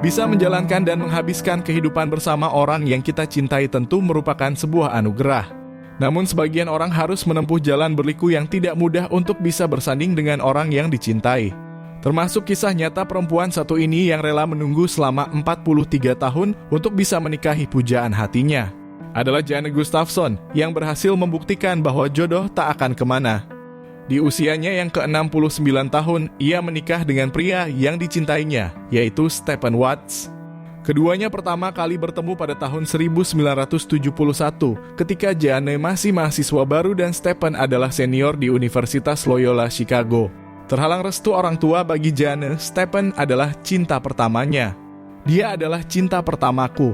Bisa menjalankan dan menghabiskan kehidupan bersama orang yang kita cintai tentu merupakan sebuah anugerah. Namun sebagian orang harus menempuh jalan berliku yang tidak mudah untuk bisa bersanding dengan orang yang dicintai. Termasuk kisah nyata perempuan satu ini yang rela menunggu selama 43 tahun untuk bisa menikahi pujaan hatinya. Adalah Janne Gustafsson yang berhasil membuktikan bahwa jodoh tak akan kemana. Di usianya yang ke-69 tahun, ia menikah dengan pria yang dicintainya, yaitu Stephen Watts. Keduanya pertama kali bertemu pada tahun 1971 ketika Janne masih mahasiswa baru dan Stephen adalah senior di Universitas Loyola Chicago. Terhalang restu orang tua bagi Janne, Stephen adalah cinta pertamanya. Dia adalah cinta pertamaku.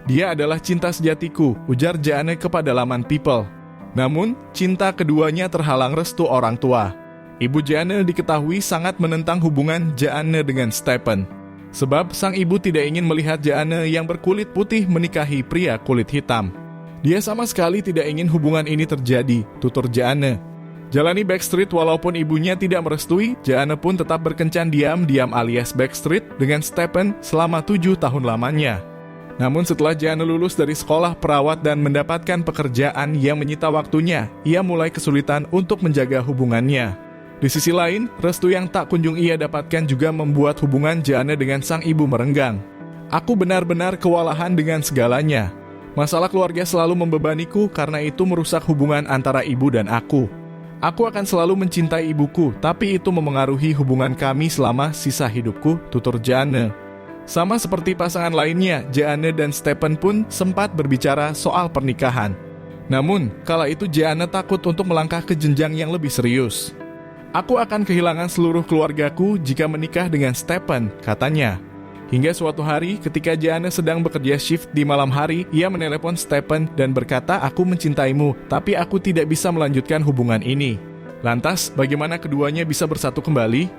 Dia adalah cinta sejatiku, ujar Janne kepada laman People. Namun, cinta keduanya terhalang restu orang tua. Ibu Janne diketahui sangat menentang hubungan Janne dengan Stephen. Sebab sang ibu tidak ingin melihat Janne yang berkulit putih menikahi pria kulit hitam. Dia sama sekali tidak ingin hubungan ini terjadi, tutur Janne. Jalani backstreet walaupun ibunya tidak merestui, Janne pun tetap berkencan diam-diam alias backstreet dengan Stephen selama 7 tahun lamanya. Namun setelah Janne lulus dari sekolah perawat dan mendapatkan pekerjaan yang menyita waktunya, ia mulai kesulitan untuk menjaga hubungannya. Di sisi lain, restu yang tak kunjung ia dapatkan juga membuat hubungan Janne dengan sang ibu merenggang. Aku benar-benar kewalahan dengan segalanya. Masalah keluarga selalu membebaniku karena itu merusak hubungan antara ibu dan aku. Aku akan selalu mencintai ibuku, tapi itu memengaruhi hubungan kami selama sisa hidupku, tutur Janne. Sama seperti pasangan lainnya, Janne dan Stephen pun sempat berbicara soal pernikahan. Namun, kala itu Janne takut untuk melangkah ke jenjang yang lebih serius. Aku akan kehilangan seluruh keluargaku jika menikah dengan Stephen, katanya. Hingga suatu hari, ketika Janne sedang bekerja shift di malam hari, ia menelepon Stephen dan berkata, "Aku mencintaimu, tapi aku tidak bisa melanjutkan hubungan ini." Lantas, bagaimana keduanya bisa bersatu kembali?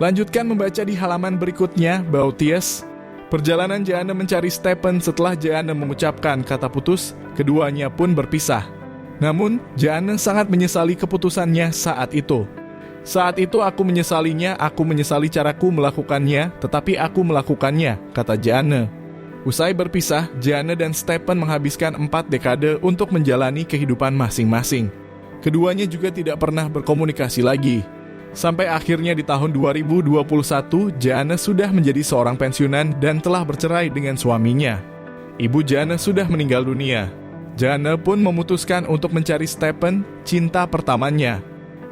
Lanjutkan membaca di halaman berikutnya, Bautius. Perjalanan Janne mencari Stephen setelah Janne mengucapkan kata putus, keduanya pun berpisah. Namun, Janne sangat menyesali keputusannya saat itu. Saat itu aku menyesalinya, aku menyesali caraku melakukannya, tetapi aku melakukannya, kata Janne. Usai berpisah, Janne dan Stephen menghabiskan 4 dekade untuk menjalani kehidupan masing-masing. Keduanya juga tidak pernah berkomunikasi lagi. Sampai akhirnya di tahun 2021, Janne sudah menjadi seorang pensiunan dan telah bercerai dengan suaminya. Ibu Janne sudah meninggal dunia. Janne pun memutuskan untuk mencari Stephen, cinta pertamanya.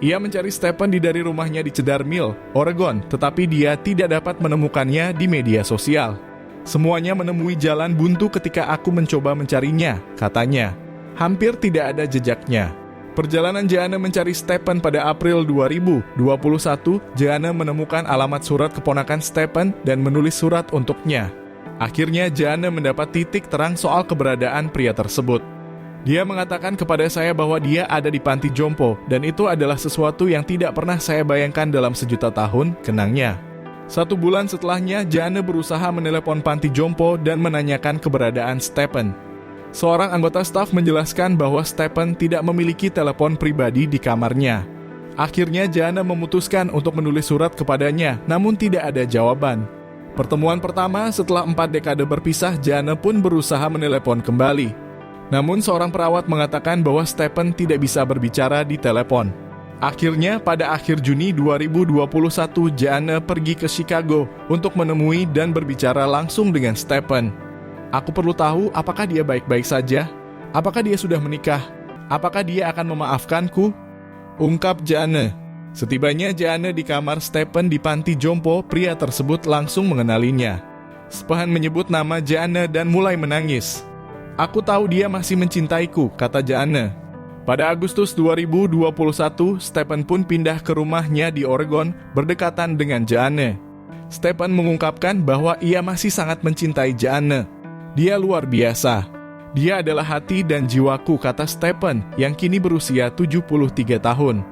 Ia mencari Stephen dari rumahnya di Cedar Mill, Oregon, tetapi dia tidak dapat menemukannya di media sosial. Semuanya menemui jalan buntu ketika aku mencoba mencarinya, katanya. Hampir tidak ada jejaknya. Perjalanan Janne mencari Stephen pada April 2021, Janne menemukan alamat surat keponakan Stephen dan menulis surat untuknya. Akhirnya Janne mendapat titik terang soal keberadaan pria tersebut. Dia mengatakan kepada saya bahwa dia ada di panti jompo, dan itu adalah sesuatu yang tidak pernah saya bayangkan dalam sejuta tahun, kenangnya. 1 bulan setelahnya, Janne berusaha menelepon panti jompo dan menanyakan keberadaan Stephen. Seorang anggota staf menjelaskan bahwa Stephen tidak memiliki telepon pribadi di kamarnya. Akhirnya Janne memutuskan untuk menulis surat kepadanya, namun tidak ada jawaban. Pertemuan pertama setelah 4 dekade berpisah, Janne pun berusaha menelepon kembali. Namun seorang perawat mengatakan bahwa Stephen tidak bisa berbicara di telepon. Akhirnya pada akhir Juni 2021, Janne pergi ke Chicago untuk menemui dan berbicara langsung dengan Stephen. Aku perlu tahu apakah dia baik-baik saja? Apakah dia sudah menikah? Apakah dia akan memaafkanku? Ungkap Janne. Setibanya Janne di kamar Stephen di panti jompo, pria tersebut langsung mengenalinya. Stephen menyebut nama Janne dan mulai menangis. Aku tahu dia masih mencintaiku, kata Janne. Pada Agustus 2021, Stephen pun pindah ke rumahnya di Oregon berdekatan dengan Janne. Stephen mengungkapkan bahwa ia masih sangat mencintai Janne. Dia luar biasa. Dia adalah hati dan jiwaku, kata Stephen yang kini berusia 73 tahun.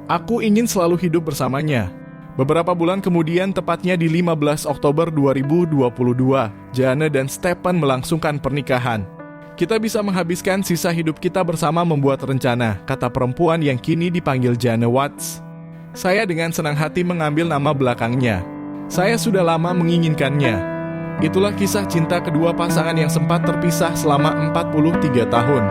Aku ingin selalu hidup bersamanya. Beberapa bulan kemudian, tepatnya di 15 Oktober 2022, Janne dan Stephen melangsungkan pernikahan. Kita bisa menghabiskan sisa hidup kita bersama membuat rencana, kata perempuan yang kini dipanggil Janne Watts. Saya dengan senang hati mengambil nama belakangnya. Saya sudah lama menginginkannya. Itulah kisah cinta kedua pasangan yang sempat terpisah selama 43 tahun.